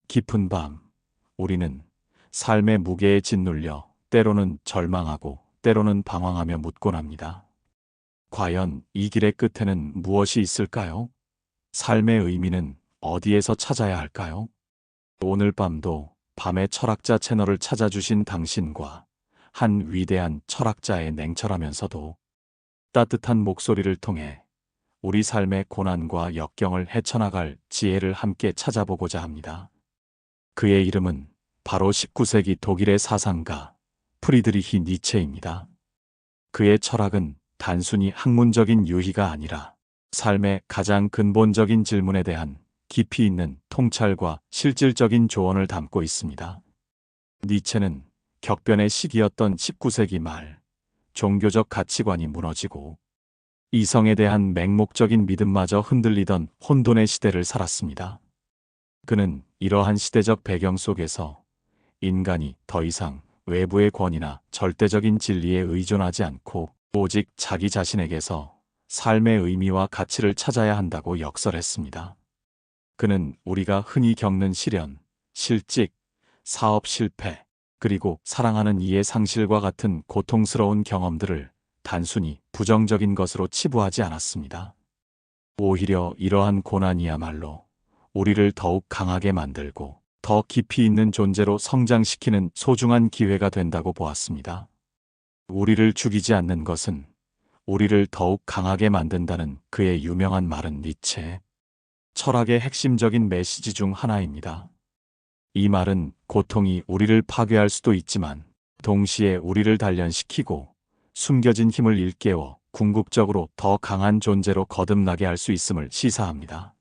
깊은 밤, 우리는 삶의 무게에 짓눌려 때로는 절망하고 때로는 방황하며 묻곤 합니다. 과연 이 길의 끝에는 무엇이 있을까요? 삶의 의미는 어디에서 찾아야 할까요? 오늘 밤도 밤의 철학자 채널을 찾아주신 당신과 한 위대한 철학자의 냉철하면서도 따뜻한 목소리를 통해 우리 삶의 고난과 역경을 헤쳐나갈 지혜를 함께 찾아보고자 합니다. 그의 이름은 바로 19세기 독일의 사상가 프리드리히 니체입니다. 그의 철학은 단순히 학문적인 유희가 아니라 삶의 가장 근본적인 질문에 대한 깊이 있는 통찰과 실질적인 조언을 담고 있습니다. 니체는 격변의 시기였던 19세기 말, 종교적 가치관이 무너지고 이성에 대한 맹목적인 믿음마저 흔들리던 혼돈의 시대를 살았습니다. 그는 이러한 시대적 배경 속에서 인간이 더 이상 외부의 권위나 절대적인 진리에 의존하지 않고 오직 자기 자신에게서 삶의 의미와 가치를 찾아야 한다고 역설했습니다. 그는 우리가 흔히 겪는 시련, 실직, 사업 실패, 그리고 사랑하는 이의 상실과 같은 고통스러운 경험들을 단순히 부정적인 것으로 치부하지 않았습니다. 오히려 이러한 고난이야말로 우리를 더욱 강하게 만들고 더 깊이 있는 존재로 성장시키는 소중한 기회가 된다고 보았습니다. 우리를 죽이지 않는 것은 우리를 더욱 강하게 만든다는 그의 유명한 말은 니체 철학의 핵심적인 메시지 중 하나입니다. 이 말은 고통이 우리를 파괴할 수도 있지만 동시에 우리를 단련시키고 숨겨진 힘을 일깨워 궁극적으로 더 강한 존재로 거듭나게 할 수 있음을 시사합니다.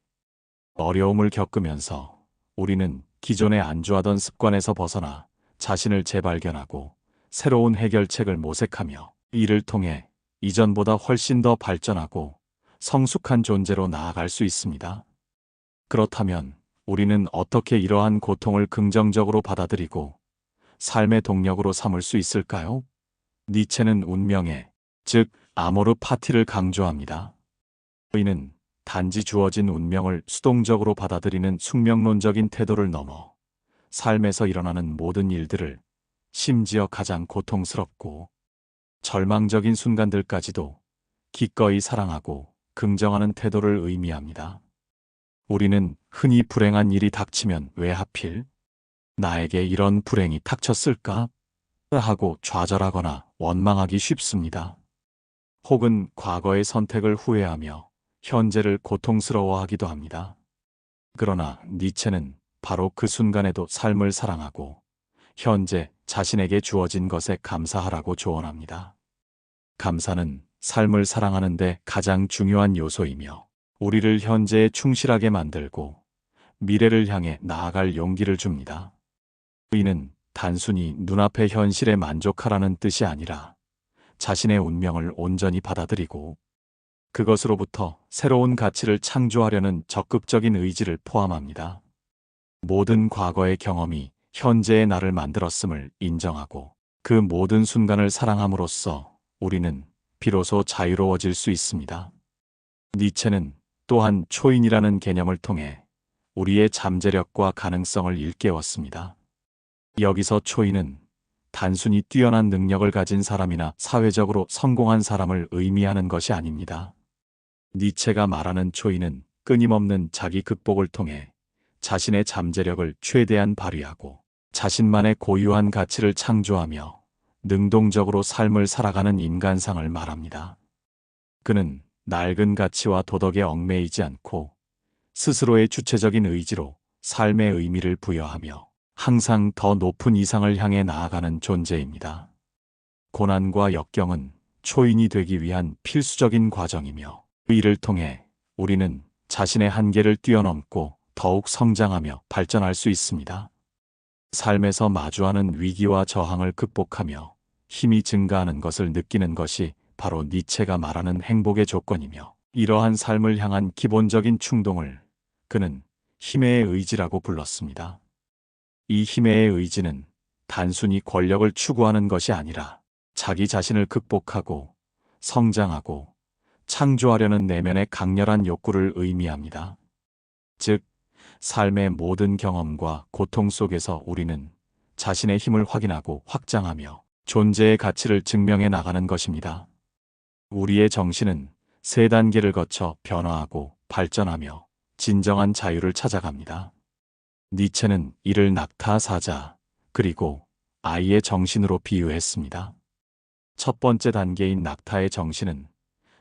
어려움을 겪으면서 우리는 기존에 안주하던 습관에서 벗어나 자신을 재발견하고 새로운 해결책을 모색하며 이를 통해 이전보다 훨씬 더 발전하고 성숙한 존재로 나아갈 수 있습니다. 그렇다면 우리는 어떻게 이러한 고통을 긍정적으로 받아들이고 삶의 동력으로 삼을 수 있을까요? 니체는 운명의, 즉 아모르 파티를 강조합니다. 이는 단지 주어진 운명을 수동적으로 받아들이는 숙명론적인 태도를 넘어 삶에서 일어나는 모든 일들을 심지어 가장 고통스럽고 절망적인 순간들까지도 기꺼이 사랑하고 긍정하는 태도를 의미합니다. 우리는 흔히 불행한 일이 닥치면 왜 하필 나에게 이런 불행이 닥쳤을까? 하고 좌절하거나 원망하기 쉽습니다. 혹은 과거의 선택을 후회하며 현재를 고통스러워하기도 합니다. 그러나 니체는 바로 그 순간에도 삶을 사랑하고 현재 자신에게 주어진 것에 감사하라고 조언합니다. 감사는 삶을 사랑하는 데 가장 중요한 요소이며 우리를 현재에 충실하게 만들고 미래를 향해 나아갈 용기를 줍니다. 이는 단순히 눈앞의 현실에 만족하라는 뜻이 아니라 자신의 운명을 온전히 받아들이고 그것으로부터 새로운 가치를 창조하려는 적극적인 의지를 포함합니다. 모든 과거의 경험이 현재의 나를 만들었음을 인정하고 그 모든 순간을 사랑함으로써 우리는 비로소 자유로워질 수 있습니다. 니체는 또한 초인이라는 개념을 통해 우리의 잠재력과 가능성을 일깨웠습니다. 여기서 초인은 단순히 뛰어난 능력을 가진 사람이나 사회적으로 성공한 사람을 의미하는 것이 아닙니다. 니체가 말하는 초인은 끊임없는 자기 극복을 통해 자신의 잠재력을 최대한 발휘하고 자신만의 고유한 가치를 창조하며 능동적으로 삶을 살아가는 인간상을 말합니다. 그는 낡은 가치와 도덕에 얽매이지 않고 스스로의 주체적인 의지로 삶의 의미를 부여하며 항상 더 높은 이상을 향해 나아가는 존재입니다. 고난과 역경은 초인이 되기 위한 필수적인 과정이며 이를 통해 우리는 자신의 한계를 뛰어넘고 더욱 성장하며 발전할 수 있습니다. 삶에서 마주하는 위기와 저항을 극복하며 힘이 증가하는 것을 느끼는 것이 바로 니체가 말하는 행복의 조건이며 이러한 삶을 향한 기본적인 충동을 그는 힘의 의지라고 불렀습니다. 이 힘의 의지는 단순히 권력을 추구하는 것이 아니라 자기 자신을 극복하고 성장하고 창조하려는 내면의 강렬한 욕구를 의미합니다. 즉, 삶의 모든 경험과 고통 속에서 우리는 자신의 힘을 확인하고 확장하며 존재의 가치를 증명해 나가는 것입니다. 우리의 정신은 세 단계를 거쳐 변화하고 발전하며 진정한 자유를 찾아갑니다. 니체는 이를 낙타 사자, 그리고 아이의 정신으로 비유했습니다. 첫 번째 단계인 낙타의 정신은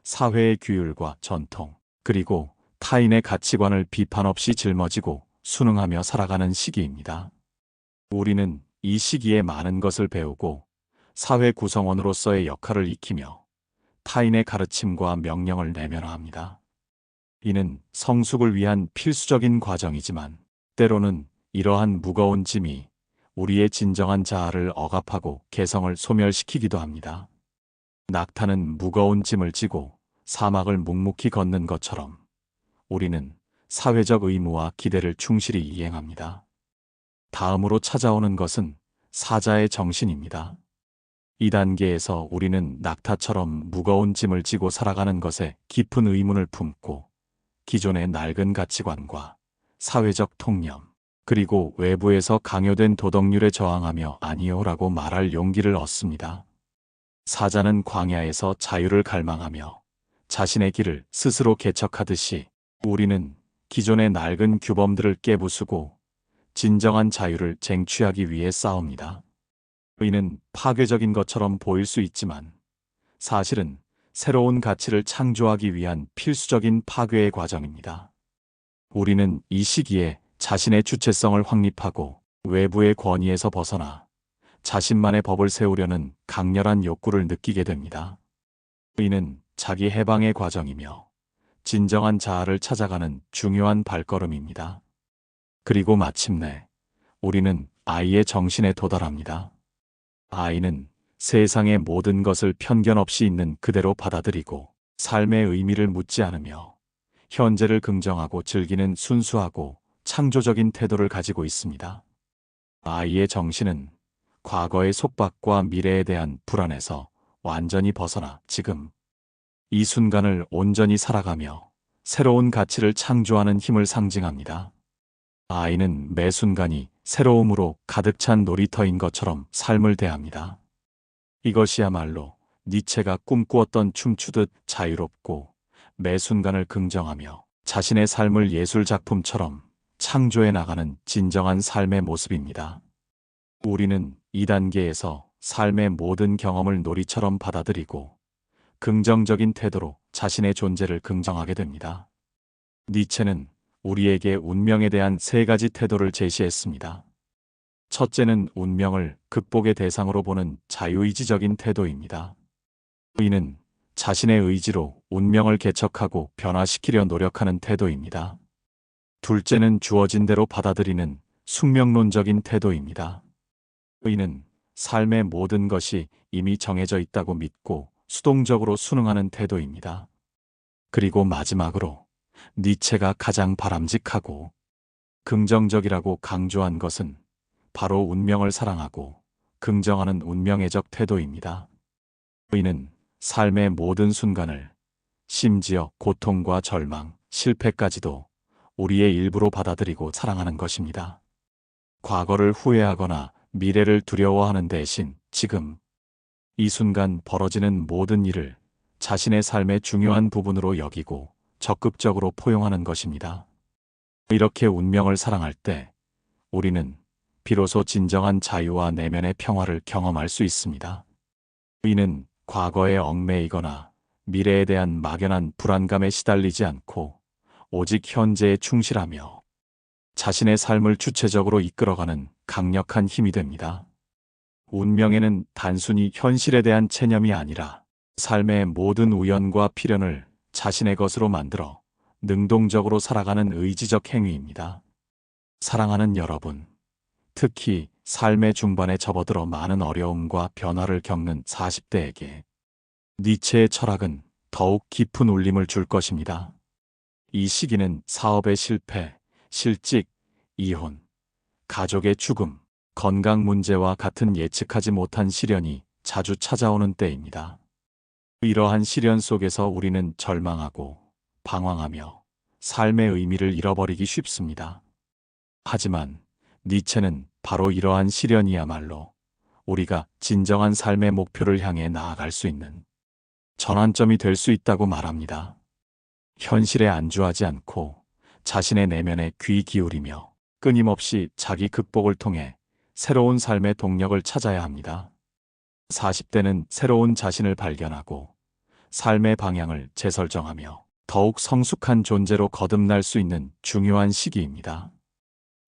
사회의 규율과 전통, 그리고 타인의 가치관을 비판 없이 짊어지고 순응하며 살아가는 시기입니다. 우리는 이 시기에 많은 것을 배우고 사회 구성원으로서의 역할을 익히며 타인의 가르침과 명령을 내면화합니다. 이는 성숙을 위한 필수적인 과정이지만 때로는 이러한 무거운 짐이 우리의 진정한 자아를 억압하고 개성을 소멸시키기도 합니다. 낙타는 무거운 짐을 지고 사막을 묵묵히 걷는 것처럼 우리는 사회적 의무와 기대를 충실히 이행합니다. 다음으로 찾아오는 것은 사자의 정신입니다. 이 단계에서 우리는 낙타처럼 무거운 짐을 지고 살아가는 것에 깊은 의문을 품고 기존의 낡은 가치관과 사회적 통념, 그리고 외부에서 강요된 도덕률에 저항하며 아니요라고 말할 용기를 얻습니다. 사자는 광야에서 자유를 갈망하며 자신의 길을 스스로 개척하듯이 우리는 기존의 낡은 규범들을 깨부수고 진정한 자유를 쟁취하기 위해 싸웁니다. 이는 파괴적인 것처럼 보일 수 있지만 사실은 새로운 가치를 창조하기 위한 필수적인 파괴의 과정입니다. 우리는 이 시기에 자신의 주체성을 확립하고 외부의 권위에서 벗어나 자신만의 법을 세우려는 강렬한 욕구를 느끼게 됩니다. 이는 자기 해방의 과정이며 진정한 자아를 찾아가는 중요한 발걸음입니다. 그리고 마침내 우리는 아이의 정신에 도달합니다. 아이는 세상의 모든 것을 편견 없이 있는 그대로 받아들이고 삶의 의미를 묻지 않으며 현재를 긍정하고 즐기는 순수하고 창조적인 태도를 가지고 있습니다. 아이의 정신은 과거의 속박과 미래에 대한 불안에서 완전히 벗어나 지금 이 순간을 온전히 살아가며 새로운 가치를 창조하는 힘을 상징합니다. 아이는 매 순간이 새로움으로 가득 찬 놀이터인 것처럼 삶을 대합니다. 이것이야말로 니체가 꿈꾸었던 춤추듯 자유롭고 매 순간을 긍정하며 자신의 삶을 예술 작품처럼 창조해 나가는 진정한 삶의 모습입니다. 우리는 이 단계에서 삶의 모든 경험을 놀이처럼 받아들이고 긍정적인 태도로 자신의 존재를 긍정하게 됩니다. 니체는 우리에게 운명에 대한 세 가지 태도를 제시했습니다. 첫째는 운명을 극복의 대상으로 보는 자유의지적인 태도입니다. 이는 자신의 의지로 운명을 개척하고 변화시키려 노력하는 태도입니다. 둘째는 주어진 대로 받아들이는 숙명론적인 태도입니다. 이는 삶의 모든 것이 이미 정해져 있다고 믿고 수동적으로 순응하는 태도입니다. 그리고 마지막으로 니체가 가장 바람직하고 긍정적이라고 강조한 것은 바로 운명을 사랑하고 긍정하는 운명애적 태도입니다. 이는 삶의 모든 순간을, 심지어 고통과 절망, 실패까지도 우리의 일부로 받아들이고 사랑하는 것입니다. 과거를 후회하거나 미래를 두려워하는 대신 지금 이 순간 벌어지는 모든 일을 자신의 삶의 중요한 부분으로 여기고 적극적으로 포용하는 것입니다. 이렇게 운명을 사랑할 때 우리는 비로소 진정한 자유와 내면의 평화를 경험할 수 있습니다. 이는 과거에 얽매이거나 미래에 대한 막연한 불안감에 시달리지 않고 오직 현재에 충실하며 자신의 삶을 주체적으로 이끌어가는 강력한 힘이 됩니다. 운명에는 단순히 현실에 대한 체념이 아니라 삶의 모든 우연과 필연을 자신의 것으로 만들어 능동적으로 살아가는 의지적 행위입니다. 사랑하는 여러분, 특히 삶의 중반에 접어들어 많은 어려움과 변화를 겪는 40대에게 니체의 철학은 더욱 깊은 울림을 줄 것입니다. 이 시기는 사업의 실패, 실직, 이혼, 가족의 죽음, 건강 문제와 같은 예측하지 못한 시련이 자주 찾아오는 때입니다. 이러한 시련 속에서 우리는 절망하고 방황하며 삶의 의미를 잃어버리기 쉽습니다. 하지만 니체는 바로 이러한 시련이야말로 우리가 진정한 삶의 목표를 향해 나아갈 수 있는 전환점이 될 수 있다고 말합니다. 현실에 안주하지 않고 자신의 내면에 귀 기울이며 끊임없이 자기 극복을 통해 새로운 삶의 동력을 찾아야 합니다. 40대는 새로운 자신을 발견하고 삶의 방향을 재설정하며 더욱 성숙한 존재로 거듭날 수 있는 중요한 시기입니다.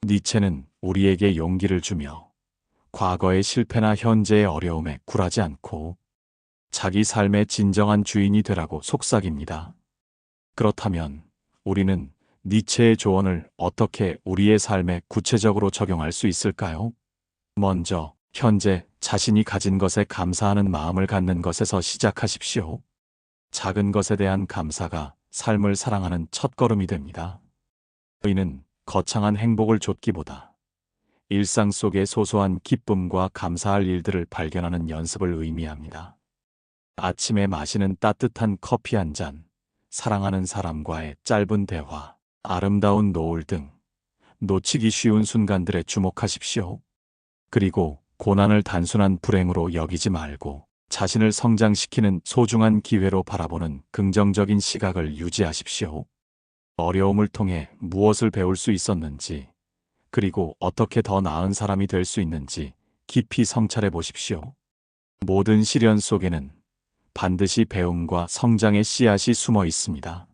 니체는 우리에게 용기를 주며 과거의 실패나 현재의 어려움에 굴하지 않고 자기 삶의 진정한 주인이 되라고 속삭입니다. 그렇다면 우리는 니체의 조언을 어떻게 우리의 삶에 구체적으로 적용할 수 있을까요? 먼저 현재 자신이 가진 것에 감사하는 마음을 갖는 것에서 시작하십시오. 작은 것에 대한 감사가 삶을 사랑하는 첫걸음이 됩니다. 이는 거창한 행복을 좇기보다 일상 속의 소소한 기쁨과 감사할 일들을 발견하는 연습을 의미합니다. 아침에 마시는 따뜻한 커피 한 잔, 사랑하는 사람과의 짧은 대화, 아름다운 노을 등 놓치기 쉬운 순간들에 주목하십시오. 그리고 고난을 단순한 불행으로 여기지 말고 자신을 성장시키는 소중한 기회로 바라보는 긍정적인 시각을 유지하십시오. 어려움을 통해 무엇을 배울 수 있었는지, 그리고 어떻게 더 나은 사람이 될 수 있는지 깊이 성찰해 보십시오. 모든 시련 속에는 반드시 배움과 성장의 씨앗이 숨어 있습니다.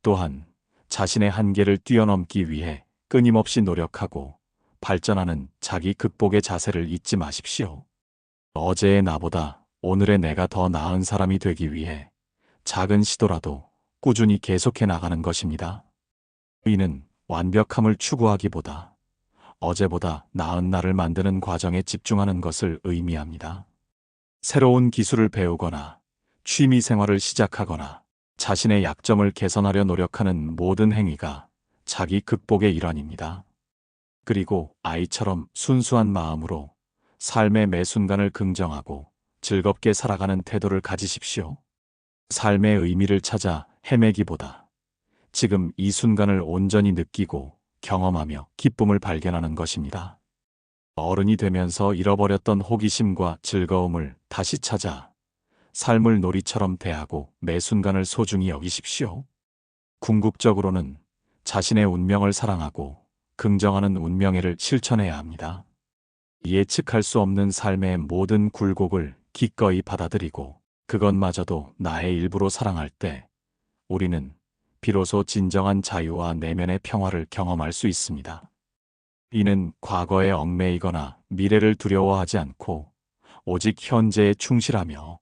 또한 자신의 한계를 뛰어넘기 위해 끊임없이 노력하고 발전하는 자기 극복의 자세를 잊지 마십시오. 어제의 나보다 오늘의 내가 더 나은 사람이 되기 위해 작은 시도라도 꾸준히 계속해 나가는 것입니다. 이는 완벽함을 추구하기보다 어제보다 나은 나를 만드는 과정에 집중하는 것을 의미합니다. 새로운 기술을 배우거나 취미 생활을 시작하거나 자신의 약점을 개선하려 노력하는 모든 행위가 자기 극복의 일환입니다. 그리고 아이처럼 순수한 마음으로 삶의 매 순간을 긍정하고 즐겁게 살아가는 태도를 가지십시오. 삶의 의미를 찾아 헤매기보다 지금 이 순간을 온전히 느끼고 경험하며 기쁨을 발견하는 것입니다. 어른이 되면서 잃어버렸던 호기심과 즐거움을 다시 찾아 삶을 놀이처럼 대하고 매 순간을 소중히 여기십시오. 궁극적으로는 자신의 운명을 사랑하고 긍정하는 운명애를 실천해야 합니다. 예측할 수 없는 삶의 모든 굴곡을 기꺼이 받아들이고 그것마저도 나의 일부로 사랑할 때 우리는 비로소 진정한 자유와 내면의 평화를 경험할 수 있습니다. 이는 과거에 얽매이거나 미래를 두려워하지 않고 오직 현재에 충실하며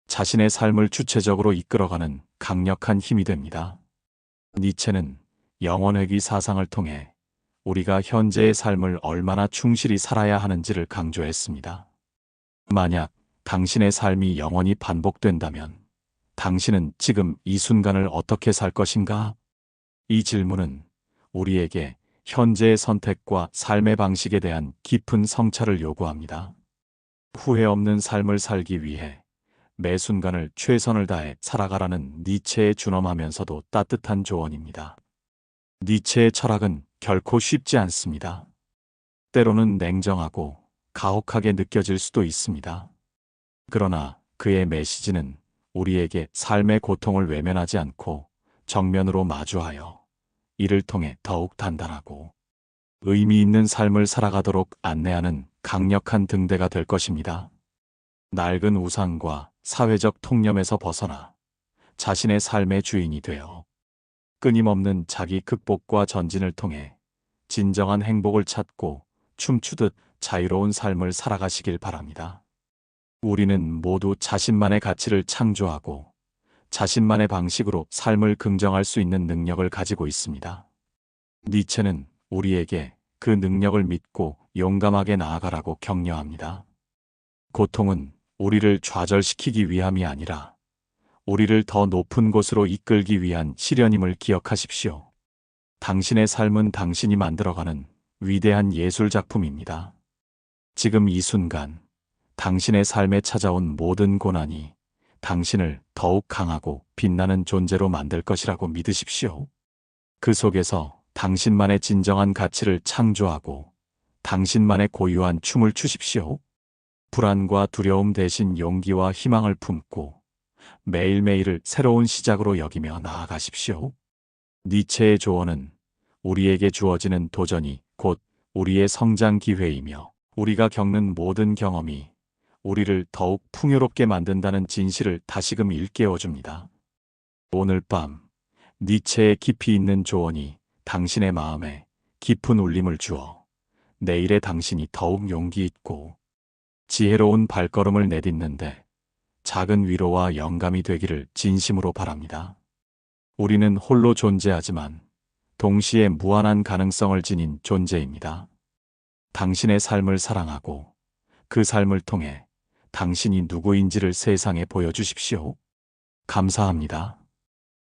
자신의 삶을 주체적으로 이끌어가는 강력한 힘이 됩니다. 니체는 영원회귀 사상을 통해 우리가 현재의 삶을 얼마나 충실히 살아야 하는지를 강조했습니다. 만약 당신의 삶이 영원히 반복된다면 당신은 지금 이 순간을 어떻게 살 것인가? 이 질문은 우리에게 현재의 선택과 삶의 방식에 대한 깊은 성찰을 요구합니다. 후회 없는 삶을 살기 위해 매 순간을 최선을 다해 살아가라는 니체의 준엄하면서도 따뜻한 조언입니다. 니체의 철학은 결코 쉽지 않습니다. 때로는 냉정하고 가혹하게 느껴질 수도 있습니다. 그러나 그의 메시지는 우리에게 삶의 고통을 외면하지 않고 정면으로 마주하여 이를 통해 더욱 단단하고 의미 있는 삶을 살아가도록 안내하는 강력한 등대가 될 것입니다. 낡은 우상과 사회적 통념에서 벗어나 자신의 삶의 주인이 되어 끊임없는 자기 극복과 전진을 통해 진정한 행복을 찾고 춤추듯 자유로운 삶을 살아가시길 바랍니다. 우리는 모두 자신만의 가치를 창조하고 자신만의 방식으로 삶을 긍정할 수 있는 능력을 가지고 있습니다. 니체는 우리에게 그 능력을 믿고 용감하게 나아가라고 격려합니다. 고통은 우리를 좌절시키기 위함이 아니라 우리를 더 높은 곳으로 이끌기 위한 시련임을 기억하십시오. 당신의 삶은 당신이 만들어가는 위대한 예술 작품입니다. 지금 이 순간 당신의 삶에 찾아온 모든 고난이 당신을 더욱 강하고 빛나는 존재로 만들 것이라고 믿으십시오. 그 속에서 당신만의 진정한 가치를 창조하고 당신만의 고유한 춤을 추십시오. 불안과 두려움 대신 용기와 희망을 품고 매일매일을 새로운 시작으로 여기며 나아가십시오. 니체의 조언은 우리에게 주어지는 도전이 곧 우리의 성장 기회이며 우리가 겪는 모든 경험이 우리를 더욱 풍요롭게 만든다는 진실을 다시금 일깨워줍니다. 오늘 밤 니체의 깊이 있는 조언이 당신의 마음에 깊은 울림을 주어 내일의 당신이 더욱 용기 있고 지혜로운 발걸음을 내딛는데 작은 위로와 영감이 되기를 진심으로 바랍니다. 우리는 홀로 존재하지만 동시에 무한한 가능성을 지닌 존재입니다. 당신의 삶을 사랑하고 그 삶을 통해 당신이 누구인지를 세상에 보여주십시오. 감사합니다.